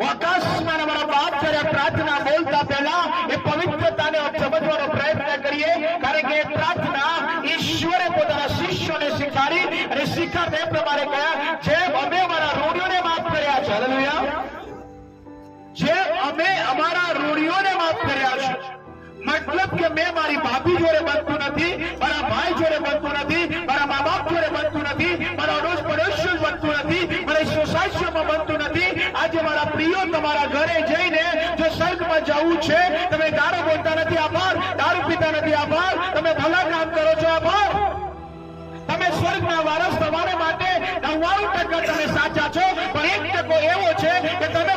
આકાશમાં અમારા બાપ જ્યારે પ્રાર્થના બોલતા પહેલા એ પવિત્રતાને સમજવાનો પ્રયત્ન કરીએ, કારણ કે પ્રાર્થના ઈશ્વરે પોતાના શિષ્યોને શીખવાડી અને શીખવાડે એ પ્રમાણે કહ્યા, જેમ અમે અમારા ઋણીઓને માફ કર્યા છે, હાલેલુયા, જેમ અમે અમારા ઋણીઓને માફ કર્યા છે, મતલબ કે મેં મારી ભાભી જોડે બનતું નથી, મારા ભાઈ જોડે બનતું નથી, મારા મા બાપ જોડે બનતું નથી, મારા અડોશ પડોશીઓ બનતું નથી, મારી સોસાયટીમાં બનતું નથી. આજે મારા પ્રિયો તમારા ઘરે જઈને જો સ્વર્ગમાં જવું છે, તમે દારૂ બોલતા નથી, આભાર, દારૂ પીતા નથી, આભાર, તમે ભલા કામ કરો છો, આભાર, તમે સ્વર્ગના વારસ તમારા માટે 99% તમે સાચા છો, પણ 1% એવો છે કે તમે